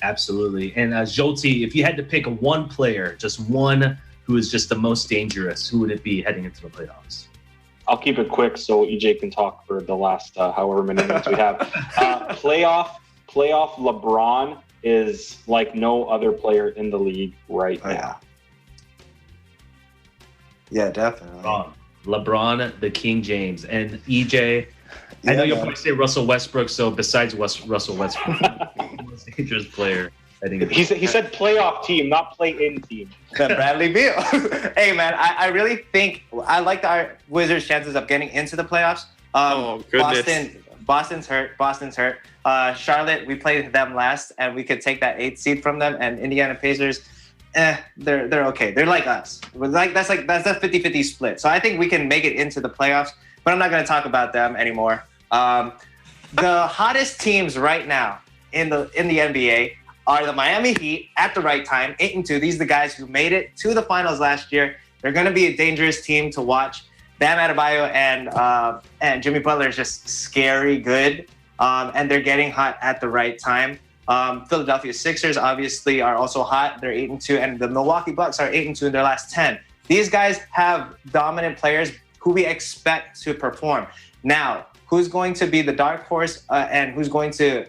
Absolutely. And Jolty, if you had to pick one player, just one who is just the most dangerous, who would it be heading into the playoffs? I'll keep it quick so EJ can talk for the last however many minutes we have. Playoff LeBron is like no other player in the league right now. Yeah, definitely. LeBron, the King James, and EJ. I know you'll probably say Russell Westbrook. So besides Russell Westbrook, the most dangerous player. I think he said playoff team, not play-in team. Bradley Beal. Hey man, I really think I like our Wizards' chances of getting into the playoffs. Boston's hurt. Charlotte, we played them last, and we could take that 8th seed from them. And Indiana Pacers, they're okay. They're like us. That's a 50-50 split. So I think we can make it into the playoffs, but I'm not going to talk about them anymore. The hottest teams right now in the NBA are the Miami Heat at the right time, 8-2. These are the guys who made it to the finals last year. They're going to be a dangerous team to watch. Bam Adebayo and Jimmy Butler is just scary good, and they're getting hot at the right time. Philadelphia Sixers obviously are also hot. They're 8-2, and the Milwaukee Bucks are 8-2 in their last 10. These guys have dominant players who we expect to perform. Now, who's going to be the dark horse and who's going to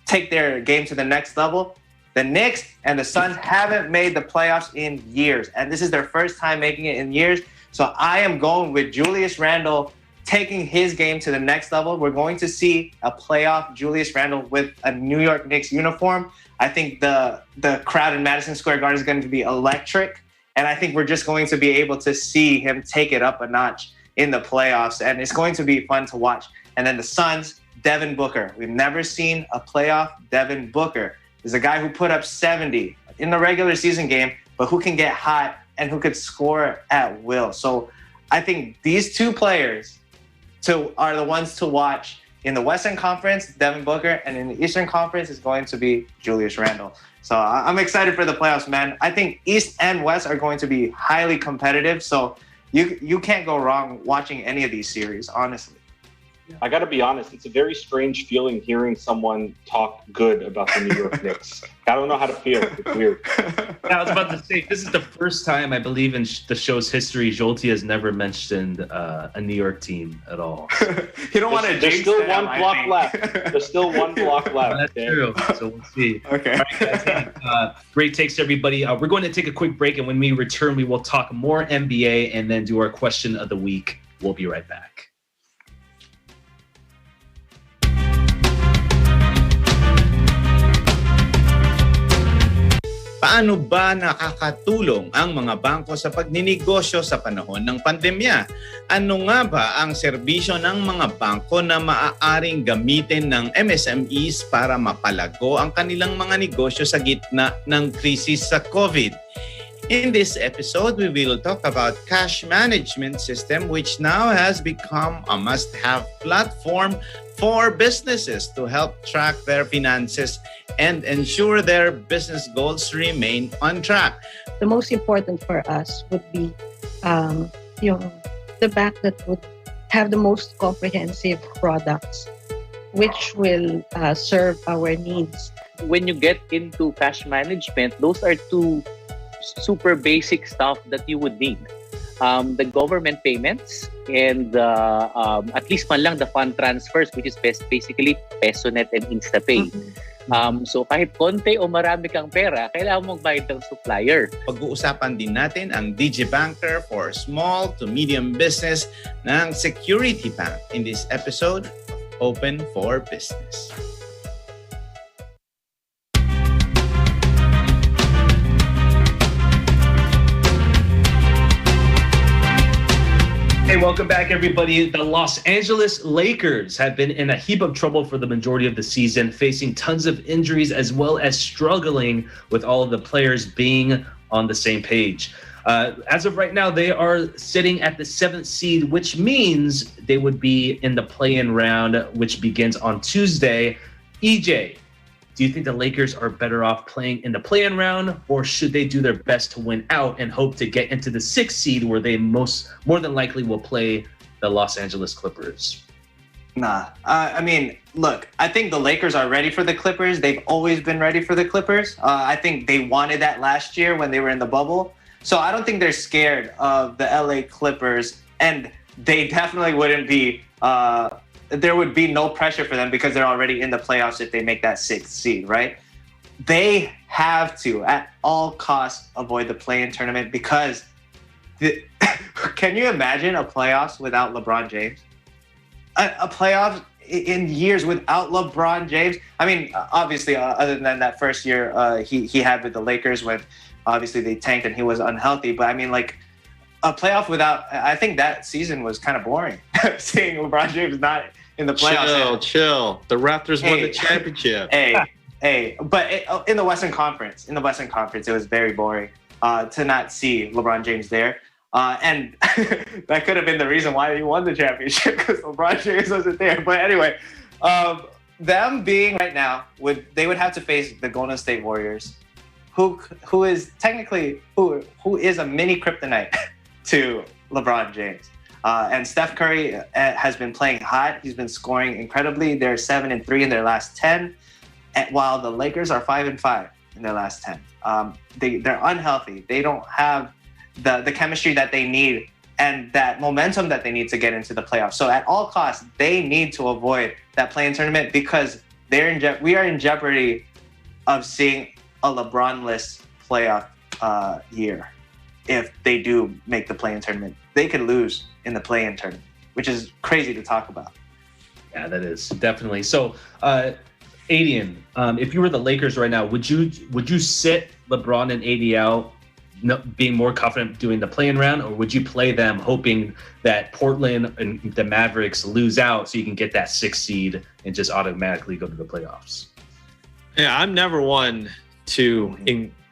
take their game to the next level? The Knicks and the Suns haven't made the playoffs in years, and this is their first time making it in years. So I am going with Julius Randle taking his game to the next level. We're going to see a playoff Julius Randle with a New York Knicks uniform. I think the crowd in Madison Square Garden is going to be electric, and I think we're just going to be able to see him take it up a notch in the playoffs, and it's going to be fun to watch. And then the Suns, Devin Booker. We've never seen a playoff Devin Booker. He's a guy who put up 70 in the regular season game, but who can get hot and who could score at will. So I think these two players are the ones to watch in the Western Conference, Devin Booker, and in the Eastern Conference is going to be Julius Randle. So I'm excited for the playoffs, man. I think East and West are going to be highly competitive. So you can't go wrong watching any of these series, honestly. I got to be honest, it's a very strange feeling hearing someone talk good about the New York Knicks. I don't know how to feel. It's weird. I was about to say, this is the first time, I believe, in the show's history, Jolty has never mentioned a New York team at all. You don't want to There's still one block left. There's still one block left. That's true. So we'll see. Okay. All right, guys, great takes, everybody. We're going to take a quick break, and when we return, we will talk more NBA and then do our question of the week. We'll be right back. Paano ba nakakatulong ang mga bangko sa pagninegosyo sa panahon ng pandemya? Ano nga ba ang serbisyo ng mga bangko na maaaring gamitin ng MSMEs para mapalago ang kanilang mga negosyo sa gitna ng krisis sa COVID? In this episode, we will talk about cash management system, which now has become a must-have platform for businesses to help track their finances and ensure their business goals remain on track. The most important for us would be the bank that would have the most comprehensive products, which will serve our needs. When you get into cash management, those are two super basic stuff that you would need. The government payments and at least man lang the fund transfers, which is basically PesoNet and InstaPay. So kahit konti o marami kang pera, kailangan mong bayad ng supplier. Pag-uusapan din natin ang DigiBanker for small to medium business ng Security Bank in this episode of Open for Business. Hey, welcome back, everybody. The Los Angeles Lakers have been in a heap of trouble for the majority of the season, facing tons of injuries as well as struggling with all of the players being on the same page. As of right now, they are sitting at the 7th seed, which means they would be in the play-in round, which begins on Tuesday. EJ, do you think the Lakers are better off playing in the play-in round, or should they do their best to win out and hope to get into the 6th seed where they more than likely will play the Los Angeles Clippers? Nah. I mean, look, I think the Lakers are ready for the Clippers. They've always been ready for the Clippers. I think they wanted that last year when they were in the bubble. So I don't think they're scared of the LA Clippers, and they definitely wouldn't be there would be no pressure for them because they're already in the playoffs if they make that 6th seed, right? They have to, at all costs, avoid the play-in tournament because can you imagine a playoffs without LeBron James? A playoffs in years without LeBron James? I mean, obviously, other than that first year he had with the Lakers when obviously they tanked and he was unhealthy, but I mean, like, a playoff without, I think that season was kind of boring, seeing LeBron James not in the playoffs. Chill. The Raptors won the championship. But in the Western Conference, it was very boring to not see LeBron James there. And that could have been the reason why he won the championship because LeBron James wasn't there. But anyway, them being right now, they would have to face the Golden State Warriors, who is technically who is a mini kryptonite to LeBron James. And Steph Curry has been playing hot. He's been scoring incredibly. They're 7-3 in their last 10, while the Lakers are 5-5 in their last 10. They're unhealthy. They don't have the chemistry that they need and that momentum that they need to get into the playoffs. So at all costs, they need to avoid that play-in tournament because we are in jeopardy of seeing a LeBron-less playoff year. If they do make the play-in tournament, they could lose in the play-in tournament, which is crazy to talk about. Yeah, that is definitely. So, Adian, if you were the Lakers right now, would you sit LeBron and AD out, being more confident doing the play-in round, or would you play them hoping that Portland and the Mavericks lose out so you can get that 6th seed and just automatically go to the playoffs? Yeah, I'm never one to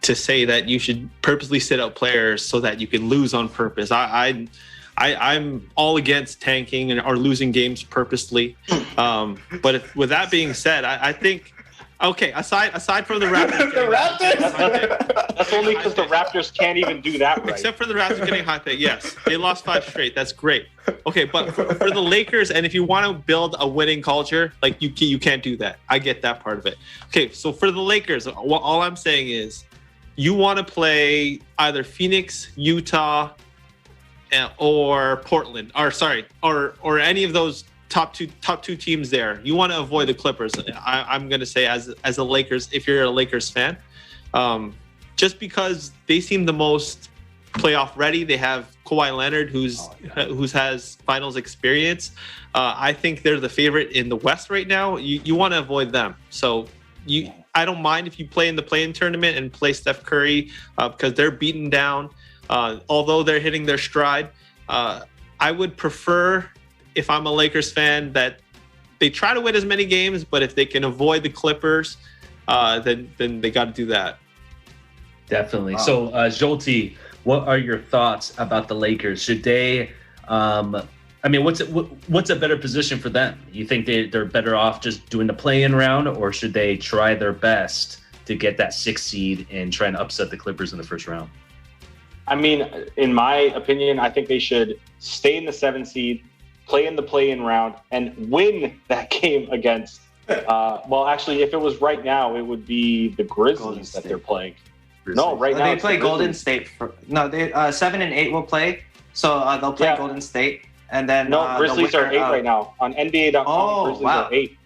say that you should purposely sit out players so that you can lose on purpose. I'm all against tanking or losing games purposely. But with that being said, I think, okay, aside from the Raptors, that's only because the Raptors can't even do that right. Except for the Raptors getting hot pick. Yes, they lost 5 straight. That's great. Okay, but for the Lakers, and if you want to build a winning culture, like you can't do that. I get that part of it. Okay, so for the Lakers, all I'm saying is, you want to play either Phoenix, Utah, or Portland, or any of those top two teams there. You want to avoid the Clippers. I'm going to say as a Lakers, if you're a Lakers fan, just because they seem the most playoff ready. They have Kawhi Leonard, who has finals experience. I think they're the favorite in the West right now. You want to avoid them. So I don't mind if you play in the play-in tournament and play Steph Curry because they're beaten down. Although they're hitting their stride, I would prefer, if I'm a Lakers fan, that they try to win as many games, but if they can avoid the Clippers, then they got to do that. Definitely. So, Jolty, what are your thoughts about the Lakers? Should they? What's a better position for them? You think they're better off just doing the play-in round, or should they try their best to get that 6th seed and try and upset the Clippers in the first round? I mean, in my opinion, I think they should stay in the 7th seed, play in the play-in round, and win that game against. Actually, if it was right now, it would be the Grizzlies that they're playing. No, right now they play Golden State. 7 and 8 will play, so they'll play Golden State. And then Grizzlies are 8 right now on NBA.com. Oh, Grizzlies wow. are 8.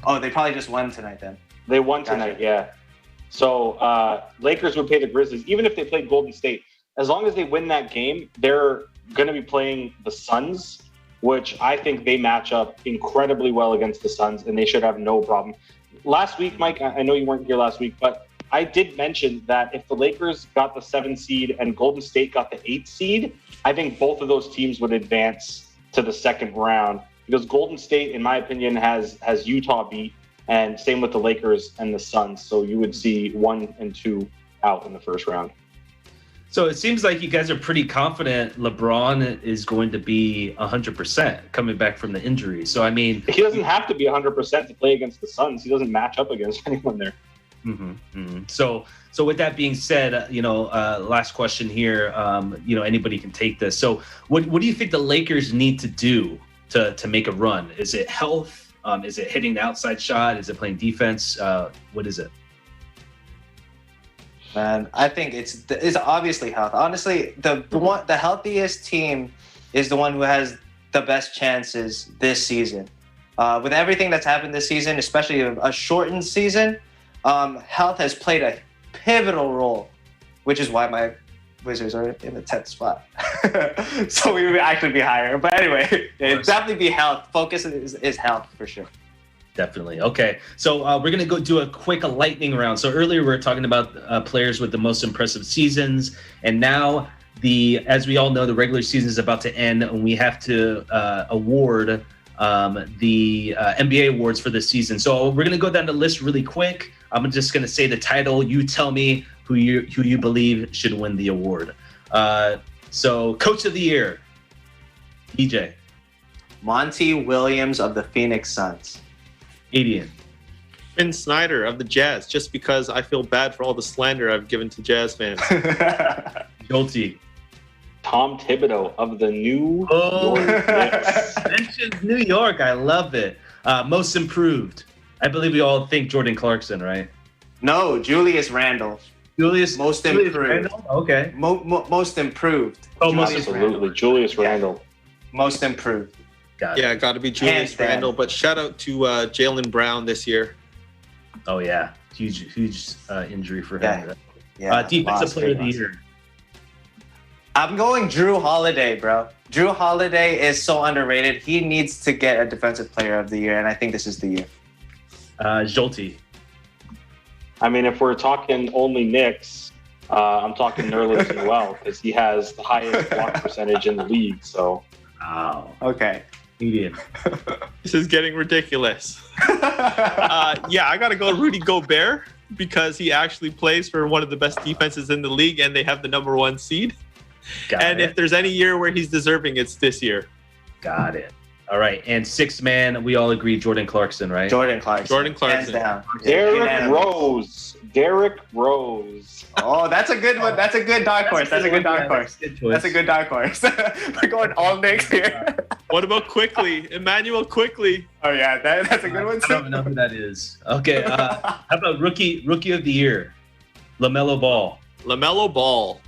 Oh, they probably just won tonight then. They won tonight, yeah. So Lakers would play the Grizzlies, even if they played Golden State. As long as they win that game, they're going to be playing the Suns, which I think they match up incredibly well against the Suns, and they should have no problem. Last week, Mike, I know you weren't here last week, but I did mention that if the Lakers got the 7th seed and Golden State got the 8th seed, I think both of those teams would advance to the second round, because Golden State, in my opinion, has Utah beat, and same with the Lakers and the Suns. So you would see 1 and 2 out in the first round. So it seems like you guys are pretty confident LeBron is going to be 100% coming back from the injury. So, I mean... He doesn't have to be 100% to play against the Suns. He doesn't match up against anyone there. So with that being said, last question here, anybody can take this. So what do you think the Lakers need to do to make a run? Is it health? Is it hitting the outside shot? Is it playing defense? What is it? Man, I think it's obviously health. Honestly, the healthiest team is the one who has the best chances this season. With everything that's happened this season, especially a shortened season, health has played a pivotal role, which is why my Wizards are in the 10th spot. So we would actually be higher. But anyway, it'd definitely be health. Focus is health for sure. Definitely. Okay. So we're going to go do a quick lightning round. So earlier we were talking about players with the most impressive seasons. And now, as we all know, the regular season is about to end, and we have to award the NBA awards for this season. So we're going to go down the list really quick. I'm just going to say the title. You tell me who you believe should win the award. So Coach of the Year, EJ. Monty Williams of the Phoenix Suns. Adian. Quinn Snyder of the Jazz, just because I feel bad for all the slander I've given to Jazz fans. Guilty. Tom Thibodeau of the New York Knicks. Mentions New York. I love it. Most improved. I believe we all think Jordan Clarkson, right? No, Julius Randle. Most improved. Randle? Okay. Most improved. Absolutely. Julius Randle. Most improved. Yeah, got to be Julius Randle. But shout out to Jaylen Brown this year. Oh, yeah. Huge injury for him. Yeah. Defensive Player of the Year. I'm going Drew Holiday, bro. Drew Holiday is so underrated. He needs to get a Defensive Player of the Year, and I think this is the year. Jolty. I mean, if we're talking only Knicks, I'm talking Nerlens Noel, because he has the highest block percentage in the league. So, wow. Okay. Median. This is getting ridiculous. I got to go Rudy Gobert, because he actually plays for one of the best defenses in the league, and they have the number 1 seed. If there's any year where he's deserving, it's this year. Got it. All right. And 6th man, we all agree Jordan Clarkson, right? Jordan Clarkson. Hands down. Derrick Rose. Oh, that's a good one. That's a good dark horse. That's a good dark horse. We're going all Knicks here. What about Quickly? Emmanuel Quickly. Oh, yeah. That's a good one, too. I don't know who that is. Okay. How about Rookie of the Year? LaMelo Ball. LaMelo Ball.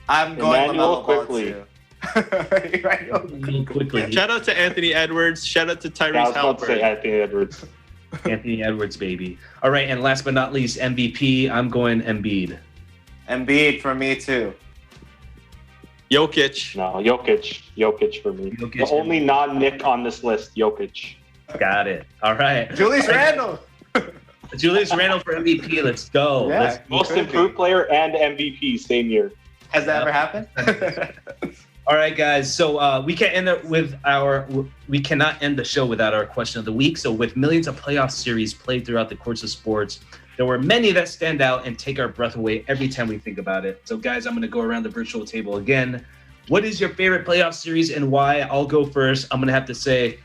I'm going Emmanuel LaMelo Ball, Quickly. too. Quickly. Shout out to Anthony Edwards. Shout out to Tyrese I was about to say Haliburton. Anthony Edwards. Anthony Edwards, baby. All right, and last but not least, MVP. I'm going Embiid. Embiid for me, too. Jokic. No, Jokic for me. The only non-Nick on this list, Jokic. Got it. All right. Julius Randle. Julius Randle for MVP. Let's go. Yeah. Most improved player and MVP same year. Has that ever happened? All right, guys. So we cannot end the show without our question of the week. So with millions of playoff series played throughout the course of sports, there were many that stand out and take our breath away every time we think about it. So guys, I'm going to go around the virtual table again. What is your favorite playoff series and why? I'll go first. I'm going to have to say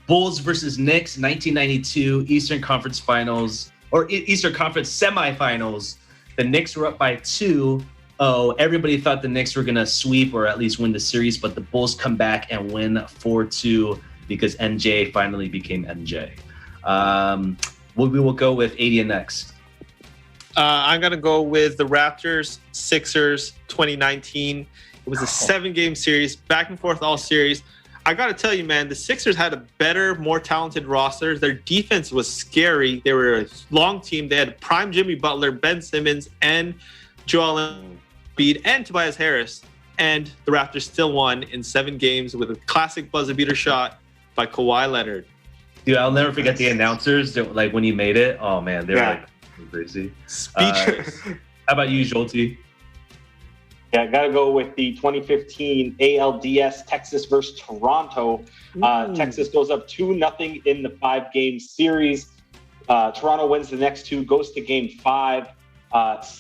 Bulls versus Knicks, 1992 Eastern Conference Finals, or Eastern Conference Semifinals. The Knicks were up by 2-0. Everybody thought the Knicks were going to sweep or at least win the series, but the Bulls come back and win 4-2 because MJ finally became MJ. We will go with 80 next. I'm going to go with the Raptors, Sixers, 2019. It was a 7-game series, back and forth all series. I got to tell you, man, the Sixers had a better, more talented roster. Their defense was scary. They were a long team. They had prime Jimmy Butler, Ben Simmons, and Joel Embiid, and Tobias Harris. And the Raptors still won in 7 games with a classic buzzer beater shot by Kawhi Leonard. Dude, I'll never forget the announcers. Like when he made it, oh man, they were like, Crazy. Speechless. How about you, Jolty? Yeah, I gotta go with the 2015 ALDS Texas versus Toronto. Texas goes up 2-0 in the 5-game series. Toronto wins the next two, goes to Game 5.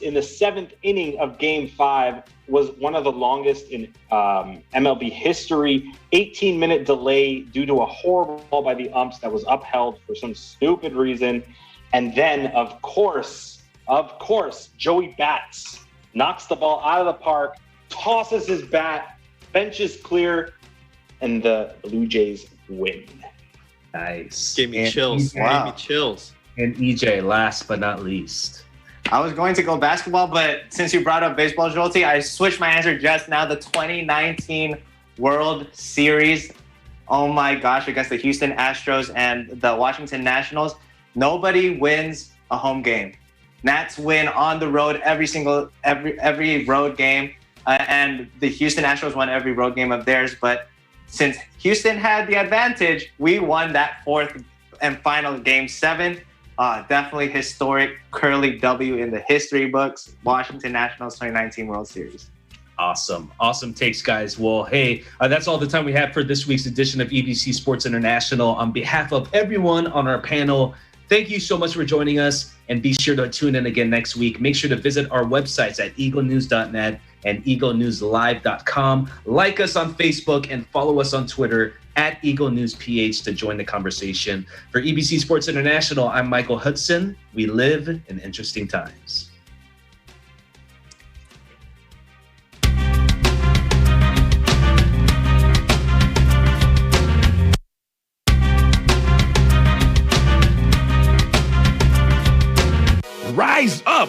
In the 7th inning of Game 5 was one of the longest in MLB history. 18-minute delay due to a horrible ball by the umps that was upheld for some stupid reason. And then, of course, Joey Bats knocks the ball out of the park, tosses his bat, bench is clear, and the Blue Jays win. Nice. Gave me chills. Wow. Gave me chills. And EJ, last but not least. I was going to go basketball, but since you brought up baseball, Jolty, I switched my answer just now. The 2019 World Series. Oh my gosh, against the Houston Astros and the Washington Nationals. Nobody wins a home game. Nats win on the road every road game, and the Houston Astros won every road game of theirs. But since Houston had the advantage, we won that 4th and final Game 7. Definitely historic curly W in the history books. Washington Nationals 2019 World Series. Awesome takes, guys. Well, hey, that's all the time we have for this week's edition of EBC Sports International. On behalf of everyone on our panel, thank you so much for joining us, and be sure to tune in again next week. Make sure to visit our websites at eaglenews.net and eaglenewslive.com. Like us on Facebook and follow us on Twitter at EagleNewsPH to join the conversation. For EBC Sports International, I'm Michael Hudson. We live in interesting times. Rise up!